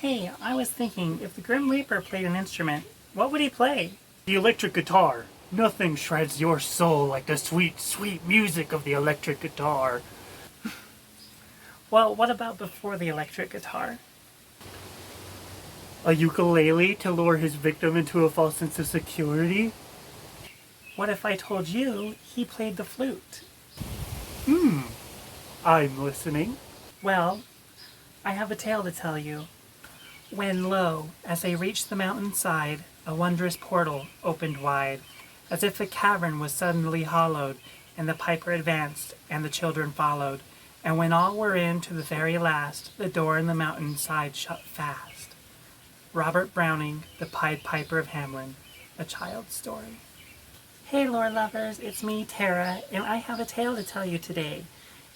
Hey, I was thinking, if the Grim Reaper played an instrument, what would he play? The electric guitar. Nothing shreds your soul like the sweet, sweet music of the electric guitar. Well, what about before the electric guitar? A ukulele to lure his victim into a false sense of security? What if I told you he played the flute? I'm listening. Well, I have a tale to tell you. When lo, as they reached the mountainside, a wondrous portal opened wide, as if a cavern was suddenly hollowed, and the piper advanced, and the children followed. And when all were in to the very last, the door in the mountainside shut fast. Robert Browning, The Pied Piper of Hamelin, a child's story. Hey lore lovers, it's me, Tara, and I have a tale to tell you today.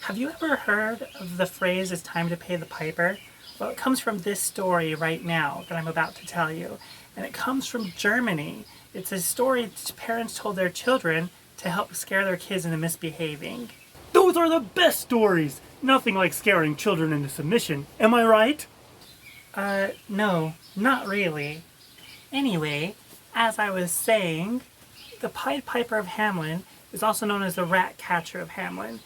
Have you ever heard of the phrase, "it's time to pay the piper"? Well, it comes from this story right now that I'm about to tell you, and it comes from Germany. It's a story parents told their children to help scare their kids into misbehaving. Those are the best stories! Nothing like scaring children into submission, am I right? No, not really. Anyway, as I was saying, the Pied Piper of Hamelin is also known as the Rat Catcher of Hamelin.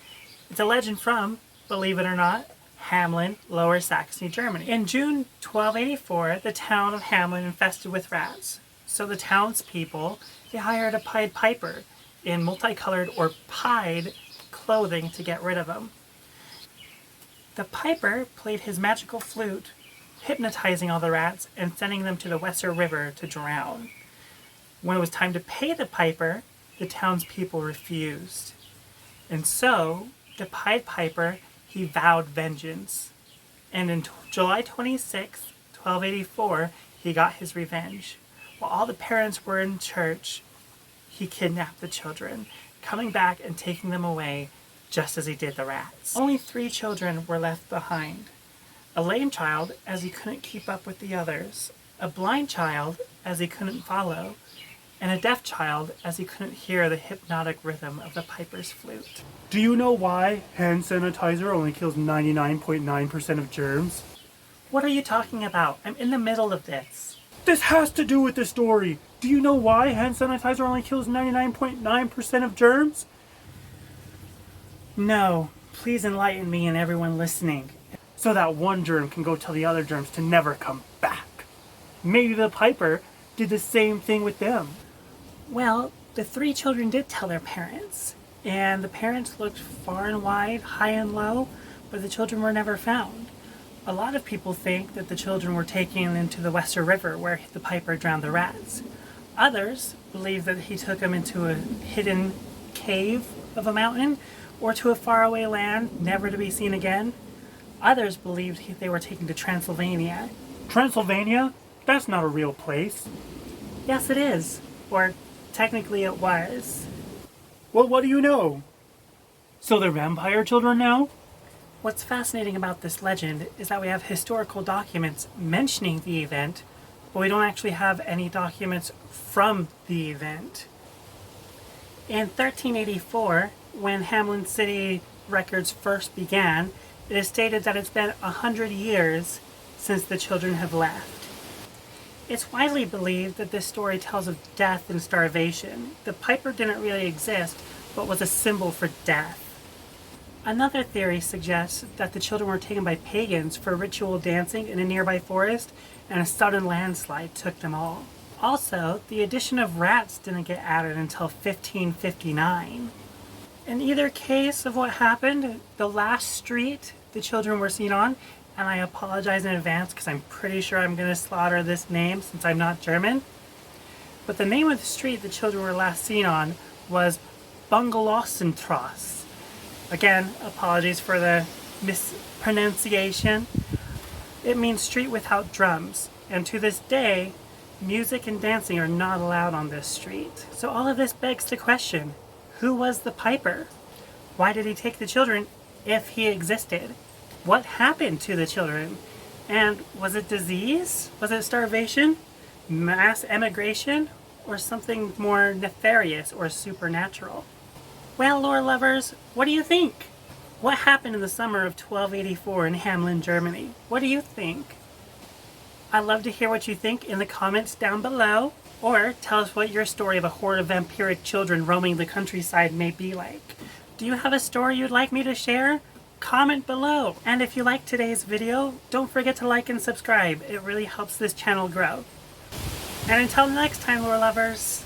It's a legend from, believe it or not, Hamelin, Lower Saxony, Germany. In June 1284, the town of Hamelin infested with rats. So the townspeople, they hired a Pied Piper in multicolored or pied clothing to get rid of them. The piper played his magical flute, hypnotizing all the rats and sending them to the Weser River to drown. When it was time to pay the piper, the townspeople refused. And so, the Pied Piper, he vowed vengeance. And in July 26, 1284, he got his revenge. While all the parents were in church, he kidnapped the children, coming back and taking them away, just as he did the rats. Only 3 children were left behind. A lame child, as he couldn't keep up with the others. A blind child, as he couldn't follow. And a deaf child, as he couldn't hear the hypnotic rhythm of the piper's flute. Do you know why hand sanitizer only kills 99.9% of germs? What are you talking about? I'm in the middle of this. This has to do with the story. Do you know why hand sanitizer only kills 99.9% of germs? No, please enlighten me and everyone listening. So that one germ can go tell the other germs to never come back. Maybe the piper did the same thing with them. Well, the 3 children did tell their parents, and the parents looked far and wide, high and low, but the children were never found. A lot of people think that the children were taken into the Weser River where the piper drowned the rats. Others believe that he took them into a hidden cave of a mountain or to a faraway land never to be seen again. Others believed they were taken to Transylvania. Transylvania? That's not a real place. Yes, it is. Or technically it was. Well, what do you know? So they're vampire children now? What's fascinating about this legend is that we have historical documents mentioning the event, but we don't actually have any documents from the event. In 1384, when Hamelin City records first began, it is stated that it's been 100 years since the children have left. It's widely believed that this story tells of death and starvation. The piper didn't really exist, but was a symbol for death. Another theory suggests that the children were taken by pagans for ritual dancing in a nearby forest, and a sudden landslide took them all. Also, the addition of rats didn't get added until 1559. In either case of what happened, the last street the children were seen on, and I apologize in advance because I'm pretty sure I'm going to slaughter this name since I'm not German. But the name of the street the children were last seen on was Bungalowsenstrasse. Again, apologies for the mispronunciation. It means street without drums, and to this day, music and dancing are not allowed on this street. So all of this begs the question, who was the piper? Why did he take the children if he existed? What happened to the children? And was it disease? Was it starvation? Mass emigration? Or something more nefarious or supernatural? Well, lore lovers, what do you think? What happened in the summer of 1284 in Hamelin, Germany? What do you think? I'd love to hear what you think in the comments down below, or tell us what your story of a horde of vampiric children roaming the countryside may be like. Do you have a story you'd like me to share? Comment below! And if you liked today's video, don't forget to like and subscribe. It really helps this channel grow. And until next time, lore lovers,